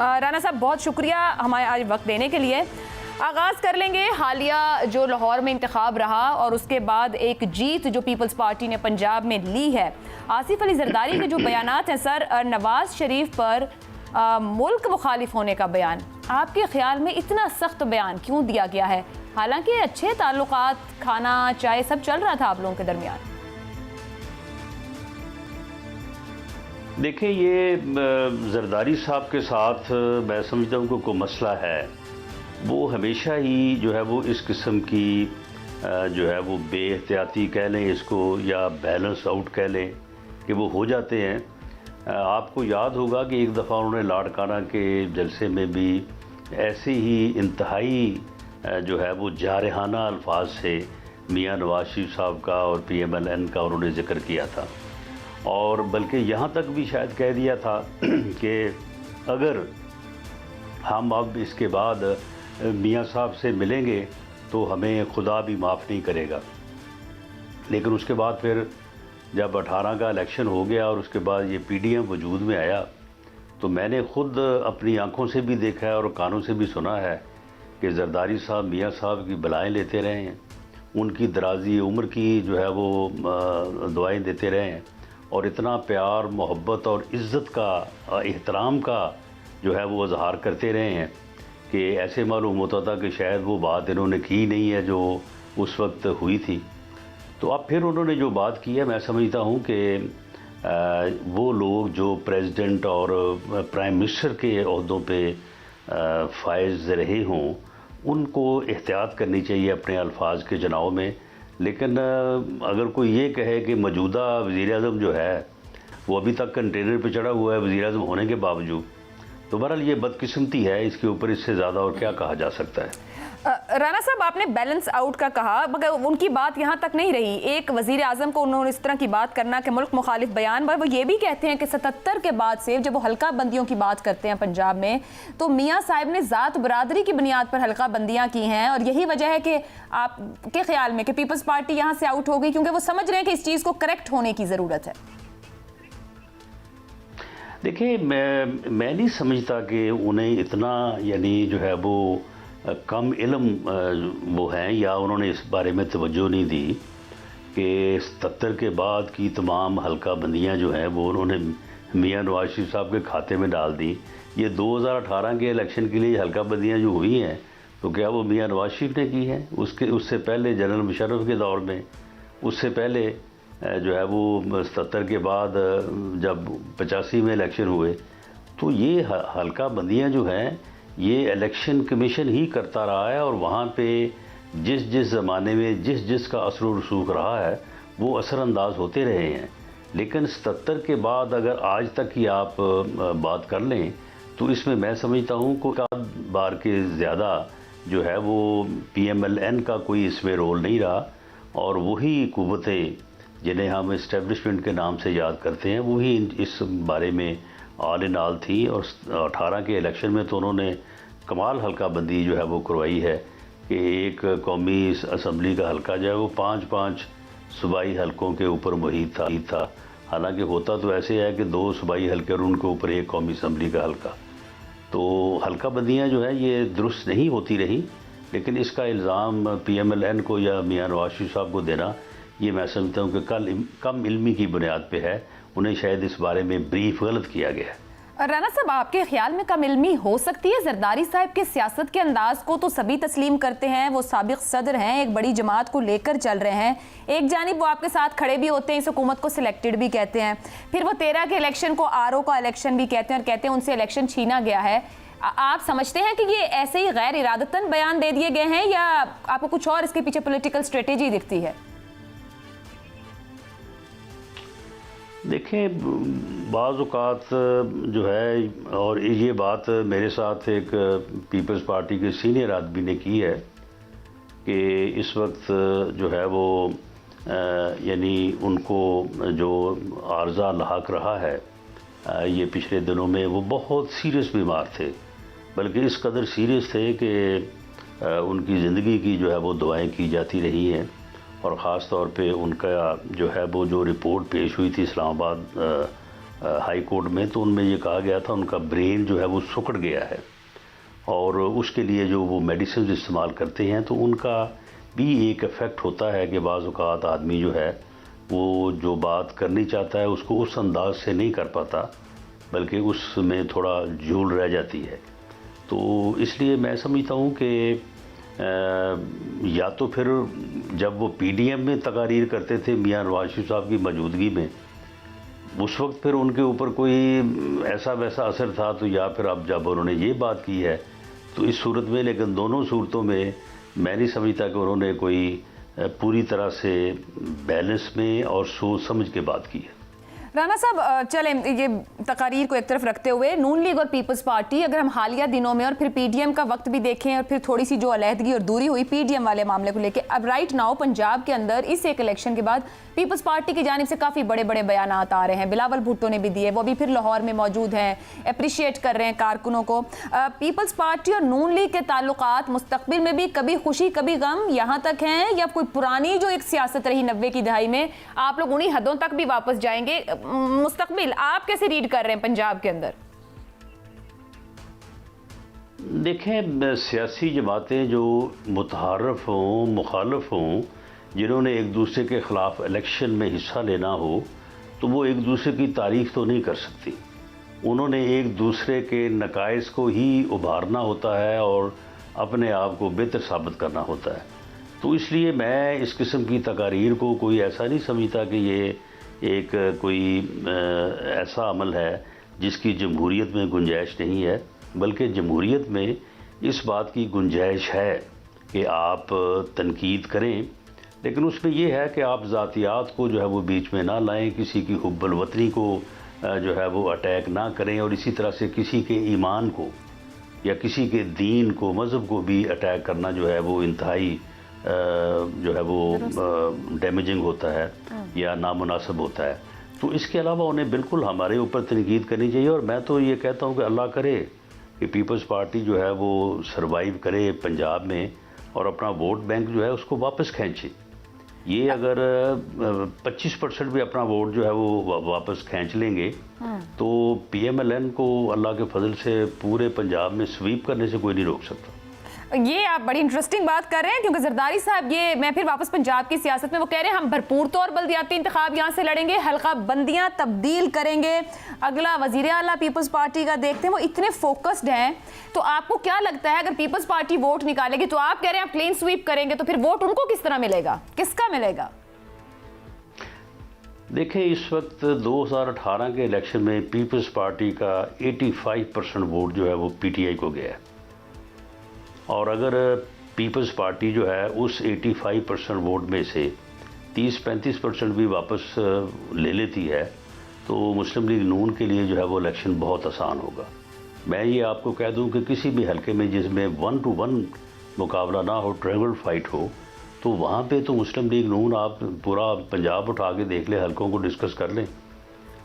رانا صاحب بہت شکریہ ہمیں آج وقت دینے کے لیے۔ آغاز کر لیں گے حالیہ جو لاہور میں انتخاب رہا اور اس کے بعد ایک جیت جو پیپلز پارٹی نے پنجاب میں لی ہے۔ آصف علی زرداری کے جو بیانات ہیں سر، نواز شریف پر ملک مخالف ہونے کا بیان، آپ کے خیال میں اتنا سخت بیان کیوں دیا گیا ہے؟ حالانکہ اچھے تعلقات، کھانا چائے سب چل رہا تھا آپ لوگوں کے درمیان۔ دیکھیں، یہ زرداری صاحب کے ساتھ میں سمجھتا ہوں کہ کوئی مسئلہ ہے، وہ ہمیشہ ہی جو ہے وہ اس قسم کی جو ہے وہ بے احتیاطی کہہ لیں اس کو، یا بیلنس آؤٹ کہہ لیں کہ وہ ہو جاتے ہیں۔ آپ کو یاد ہوگا کہ ایک دفعہ انہوں نے لاڑکانہ کے جلسے میں بھی ایسے ہی انتہائی جو ہے وہ جارحانہ الفاظ سے میاں نواز شریف صاحب کا اور پی ایم ایل این کا انہوں نے ذکر کیا تھا، اور بلکہ یہاں تک بھی شاید کہہ دیا تھا کہ اگر ہم اب اس کے بعد میاں صاحب سے ملیں گے تو ہمیں خدا بھی معاف نہیں کرے گا۔ لیکن اس کے بعد پھر جب 18 کا الیکشن ہو گیا اور اس کے بعد یہ پی ڈی ایم وجود میں آیا، تو میں نے خود اپنی آنکھوں سے بھی دیکھا ہے اور کانوں سے بھی سنا ہے کہ زرداری صاحب میاں صاحب کی بلائیں لیتے رہے ہیں، ان کی درازی عمر کی جو ہے وہ دعائیں دیتے رہے ہیں، اور اتنا پیار، محبت اور عزت کا، احترام کا جو ہے وہ اظہار کرتے رہے ہیں کہ ایسے معلوم ہوتا تھا کہ شاید وہ بات انہوں نے کی نہیں ہے جو اس وقت ہوئی تھی۔ تو اب پھر انہوں نے جو بات کی ہے، میں سمجھتا ہوں کہ وہ لوگ جو پریزیڈنٹ اور پرائم منسٹر کے عہدوں پہ فائز رہے ہوں، ان کو احتیاط کرنی چاہیے اپنے الفاظ کے چناؤ میں۔ لیکن اگر کوئی یہ کہے کہ موجودہ وزیر اعظم جو ہے وہ ابھی تک کنٹینر پہ چڑھا ہوا ہے وزیر اعظم ہونے کے باوجود، تو بہرحال یہ بدقسمتی ہے، اس کے اوپر اس سے زیادہ اور کیا کہا جا سکتا ہے۔ رانا صاحب، آپ نے بیلنس آؤٹ کا کہا، مگر ان کی بات یہاں تک نہیں رہی۔ ایک وزیر اعظم کو انہوں نے اس طرح کی بات کرنا کہ ملک مخالف بیان، وہ یہ بھی کہتے ہیں کہ 77 کے بعد سے جب وہ حلقہ بندیوں کی بات کرتے ہیں پنجاب میں، تو میاں صاحب نے ذات برادری کی بنیاد پر حلقہ بندیاں کی ہیں، اور یہی وجہ ہے کہ آپ کے خیال میں کہ پیپلز پارٹی یہاں سے آؤٹ ہو گئی، کیونکہ وہ سمجھ رہے ہیں کہ اس چیز کو کریکٹ ہونے کی ضرورت ہے۔ دیکھیں، میں نہیں سمجھتا کہ انہیں اتنا یعنی جو ہے وہ کم علم وہ ہیں، یا انہوں نے اس بارے میں توجہ نہیں دی کہ 77 کے بعد کی تمام حلقہ بندیاں جو ہیں وہ انہوں نے میاں نواز شریف صاحب کے کھاتے میں ڈال دی۔ یہ 2018 کے الیکشن کے لیے حلقہ بندیاں جو ہوئی ہیں، تو کیا وہ میاں نواز شریف نے کی ہیں؟ اس سے پہلے جنرل مشرف کے دور میں، اس سے پہلے جو ہے وہ 77 کے بعد جب 85 میں الیکشن ہوئے، تو یہ حلقہ بندیاں جو ہیں یہ الیکشن کمیشن ہی کرتا رہا ہے، اور وہاں پہ جس زمانے میں جس کا اثر و رسوخ رہا ہے وہ اثر انداز ہوتے رہے ہیں۔ لیکن 77 کے بعد اگر آج تک کی آپ بات کر لیں تو اس میں سمجھتا ہوں کہ آدھ بار کے زیادہ جو ہے وہ پی ایم ایل این کا کوئی اس میں رول نہیں رہا، اور وہی قوتیں جنہیں ہم اسٹیبلشمنٹ کے نام سے یاد کرتے ہیں وہی اس بارے میں آل ان آل تھی۔ اور 18 کے الیکشن میں تو انہوں نے کمال حلقہ بندی جو ہے وہ کروائی ہے کہ ایک قومی اسمبلی کا حلقہ جو ہے وہ 5 صوبائی حلقوں کے اوپر محیط تھا۔ حالانکہ ہوتا تو ایسے ہے کہ 2 صوبائی حلقے اور ان کے اوپر ایک قومی اسمبلی کا حلقہ۔ تو حلقہ بندیاں جو ہیں یہ درست نہیں ہوتی رہی، لیکن اس کا الزام پی ایم ایل این کو یا میاں نواز شریف صاحب کو دینا، یہ میں سمجھتا ہوں کہ کم علمی کی بنیاد پہ ہے، انہیں شاید اس بارے میں بریف غلط کیا گیا ہے۔ رانا صاحب، آپ کے خیال میں کم علمی ہو سکتی ہے؟ زرداری صاحب کے سیاست کے انداز کو تو سبھی تسلیم کرتے ہیں، وہ سابق صدر ہیں، ایک بڑی جماعت کو لے کر چل رہے ہیں، ایک جانب وہ آپ کے ساتھ کھڑے بھی ہوتے ہیں، اس حکومت کو سلیکٹڈ بھی کہتے ہیں، پھر وہ 13 کے الیکشن کو آر او کا الیکشن بھی کہتے ہیں، اور کہتے ہیں ان سے الیکشن چھینا گیا ہے۔ آپ سمجھتے ہیں کہ یہ ایسے ہی غیر ارادتاً بیان دے دیے گئے ہیں، یا آپ کو کچھ اور اس کے پیچھے پولیٹیکل اسٹریٹجی دکھتی ہے؟ دیکھیں، بعض اوقات جو ہے، اور یہ بات میرے ساتھ ایک پیپلز پارٹی کے سینئر آدمی نے کی ہے کہ اس وقت جو ہے وہ یعنی ان کو جو عارضہ لاحق رہا ہے یہ پچھلے دنوں میں، وہ بہت سیریس بیمار تھے، بلکہ اس قدر سیریس تھے کہ ان کی زندگی کی جو ہے وہ دعائیں کی جاتی رہی ہیں، اور خاص طور پہ ان کا جو ہے وہ جو رپورٹ پیش ہوئی تھی اسلام آباد ہائی کورٹ میں، تو ان میں یہ کہا گیا تھا ان کا برین جو ہے وہ سکڑ گیا ہے، اور اس کے لیے جو وہ میڈیسنز استعمال کرتے ہیں تو ان کا بھی ایک ایفیکٹ ہوتا ہے کہ بعض اوقات آدمی جو ہے وہ جو بات کرنی چاہتا ہے اس کو اس انداز سے نہیں کر پاتا، بلکہ اس میں تھوڑا جھول رہ جاتی ہے۔ تو اس لیے میں سمجھتا ہوں کہ یا تو پھر جب وہ پی ڈی ایم میں تقاریر کرتے تھے میاں نواز شریف صاحب کی موجودگی میں، اس وقت پھر ان کے اوپر کوئی ایسا ویسا اثر تھا، تو یا پھر اب جب انہوں نے یہ بات کی ہے تو اس صورت میں، لیکن دونوں صورتوں میں میں نہیں سمجھتا کہ انہوں نے کوئی پوری طرح سے بیلنس میں اور سوچ سمجھ کے بات کی ہے۔ رانا صاحب چلیں یہ تقاریر کو ایک طرف رکھتے ہوئے نون لیگ اور پیپلز پارٹی، اگر ہم حالیہ دنوں میں اور پھر پی ڈی ایم کا وقت بھی دیکھیں اور پھر تھوڑی سی جو علیحدگی اور دوری ہوئی پی ڈی ایم والے معاملے کو لے کے، اب رائٹ ناؤ پنجاب کے اندر اس ایک الیکشن کے بعد پیپلز پارٹی کی جانب سے کافی بڑے بڑے بیانات آ رہے ہیں، بلاول بھٹو نے بھی دیے، وہ بھی پھر لاہور میں موجود ہیں، اپریشیٹ کر رہے ہیں کارکنوں کو۔ پیپلز پارٹی اور نون لیگ کے تعلقات مستقبل میں بھی کبھی خوشی کبھی غم یہاں تک ہیں، یا کوئی پرانی جو ایک سیاست رہی 90 کی دہائی میں آپ لوگ انہی حدوں تک بھی واپس جائیں گے؟ مستقبل آپ کیسے ریڈ کر رہے ہیں پنجاب کے اندر؟ دیکھیں، سیاسی جماعتیں جو متحرف ہوں، مخالف ہوں، جنہوں نے ایک دوسرے کے خلاف الیکشن میں حصہ لینا ہو، تو وہ ایک دوسرے کی تعریف تو نہیں کر سکتی، انہوں نے ایک دوسرے کے نقائص کو ہی ابھارنا ہوتا ہے اور اپنے آپ کو بہتر ثابت کرنا ہوتا ہے۔ تو اس لیے میں اس قسم کی تقاریر کو کوئی ایسا نہیں سمجھتا کہ یہ ایک کوئی ایسا عمل ہے جس کی جمہوریت میں گنجائش نہیں ہے، بلکہ جمہوریت میں اس بات کی گنجائش ہے کہ آپ تنقید کریں، لیکن اس میں یہ ہے کہ آپ ذاتیات کو جو ہے وہ بیچ میں نہ لائیں، کسی کی حب الوطنی کو جو ہے وہ اٹیک نہ کریں، اور اسی طرح سے کسی کے ایمان کو یا کسی کے دین کو، مذہب کو بھی اٹیک کرنا جو ہے وہ انتہائی جو ہے وہ ڈیمیجنگ ہوتا ہے یا نامناسب ہوتا ہے۔ تو اس کے علاوہ انہیں بالکل ہمارے اوپر تنقید کرنی چاہیے، اور میں تو یہ کہتا ہوں کہ اللہ کرے کہ پیپلز پارٹی جو ہے وہ سروائیو کرے پنجاب میں اور اپنا ووٹ بینک جو ہے اس کو واپس کھینچے۔ یہ اگر 25% بھی اپنا ووٹ جو ہے وہ واپس کھینچ لیں گے تو پی ایم ایل این کو اللہ کے فضل سے پورے پنجاب میں سویپ کرنے سے کوئی نہیں روک سکتا۔ یہ آپ بڑی انٹرسٹنگ بات کر رہے ہیں، کیونکہ زرداری صاحب یہ میں پھر واپس پنجاب کی سیاست میں وہ کہہ رہے ہیں ہم بھرپور طور بلدیاتی انتخاب یہاں سے لڑیں گے، حلقہ بندیاں تبدیل کریں گے، اگلا وزیر اعلیٰ پیپلز پارٹی کا دیکھتے ہیں، وہ اتنے فوکسڈ ہیں۔ تو آپ کو کیا لگتا ہے اگر پیپلز پارٹی ووٹ نکالے گی تو آپ کہہ رہے ہیں آپ کلین سویپ کریں گے، تو پھر ووٹ ان کو کس طرح ملے گا، کس کا ملے گا؟ دیکھیں، اس وقت 2018 کے الیکشن میں پیپلز پارٹی کا 85% ووٹ جو ہے وہ پی ٹی آئی کو گیا ہے، اور اگر پیپلز پارٹی جو ہے اس 85% ووٹ میں سے 30-35% بھی واپس لے لیتی ہے تو مسلم لیگ نون کے لیے جو ہے وہ الیکشن بہت آسان ہوگا۔ میں یہ آپ کو کہہ دوں کہ کسی بھی حلقے میں جس میں 1 to 1 مقابلہ نہ ہو، ٹرائنگل فائٹ ہو، تو وہاں پہ تو مسلم لیگ نون آپ پورا پنجاب اٹھا کے دیکھ لیں، حلقوں کو ڈسکس کر لیں،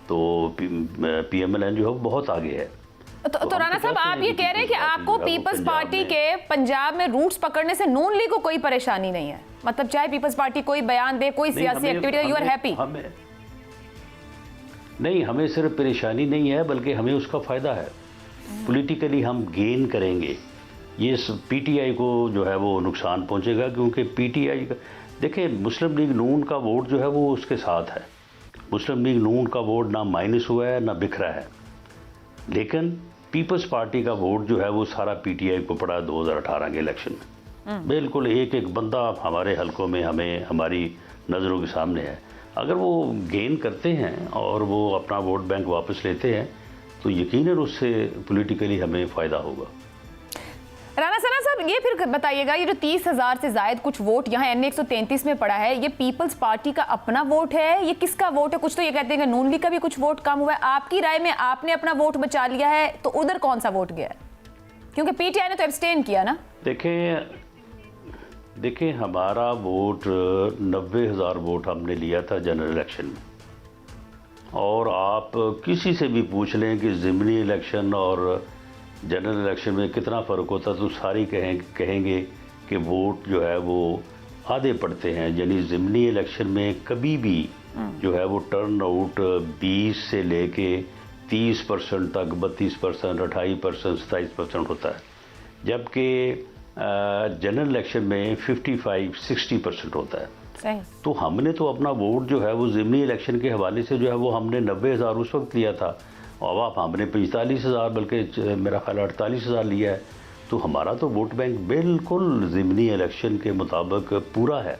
تو پی ایم ایل این جو ہے بہت آگے ہے۔ تو رانا صاحب آپ یہ کہہ رہے ہیں کہ آپ کو پیپلز پارٹی کے پنجاب میں روٹس پکڑنے سے نون لیگ کو کوئی پریشانی نہیں ہے، مطلب چاہے پیپلز پارٹی کوئی بیان دے، کوئی سیاسی ایکٹیویٹی، یو آر ہیپی؟ نہیں، ہمیں صرف پریشانی نہیں ہے بلکہ ہمیں اس کا فائدہ ہے، پولیٹیکلی ہم گین کریں گے۔ یہ پی ٹی آئی کو جو ہے وہ نقصان پہنچے گا، کیونکہ پی ٹی آئی کا دیکھیں مسلم لیگ نون کا ووٹ جو ہے وہ اس کے ساتھ ہے، مسلم لیگ نون کا ووٹ نہ مائنس ہوا ہے نہ بکھرا ہے، لیکن پیپلز پارٹی کا ووٹ جو ہے وہ سارا پی ٹی آئی کو پڑا 2018 کے الیکشن میں، بالکل ایک ایک بندہ ہمارے حلقوں میں ہمیں ہماری نظروں کے سامنے ہے۔ اگر وہ گین کرتے ہیں اور وہ اپنا ووٹ بینک واپس لیتے ہیں تو یقیناً اس سے پولیٹیکلی ہمیں فائدہ ہوگا۔ رانا ثنا صاحب یہ پھر بتائیے گا، یہ جو 30,000 سے زائد کچھ ووٹ یہاں این 133 میں پڑا ہے، یہ پیپلز پارٹی کا اپنا ووٹ ہے، یہ کس کا ووٹ ہے؟ کچھ تو یہ کہتے ہیں کہ نون لیگ کا بھی کچھ ووٹ کم ہوا ہے، آپ کی رائے میں آپ نے اپنا ووٹ بچا لیا ہے تو ادھر کون سا ووٹ گیا ہے؟ کیونکہ پی ٹی آئی نے تو ایبسٹین کیا نا۔ دیکھیں ہمارا ووٹ 90,000 ووٹ ہم نے لیا تھا جنرل الیکشن میں، اور آپ کسی سے بھی پوچھ لیں کہ ضمنی الیکشن اور جنرل الیکشن میں کتنا فرق ہوتا تو ساری کہیں گے کہ ووٹ جو ہے وہ آدھے پڑتے ہیں، یعنی ضمنی الیکشن میں کبھی بھی جو ہے وہ ٹرن آؤٹ 20 سے لے کے 30% تک 32%, 28%, 27% ہوتا ہے، جبکہ جنرل الیکشن میں 55-60% ہوتا ہے۔ صحیح۔ تو ہم نے تو اپنا ووٹ جو ہے وہ ضمنی الیکشن کے حوالے سے جو ہے وہ ہم نے 90,000 اس وقت لیا تھا، اور اب ہم نے 45,000 بلکہ میرا خیال 48,000 لیا ہے، تو ہمارا تو ووٹ بینک بالکل ضمنی الیکشن کے مطابق پورا ہے۔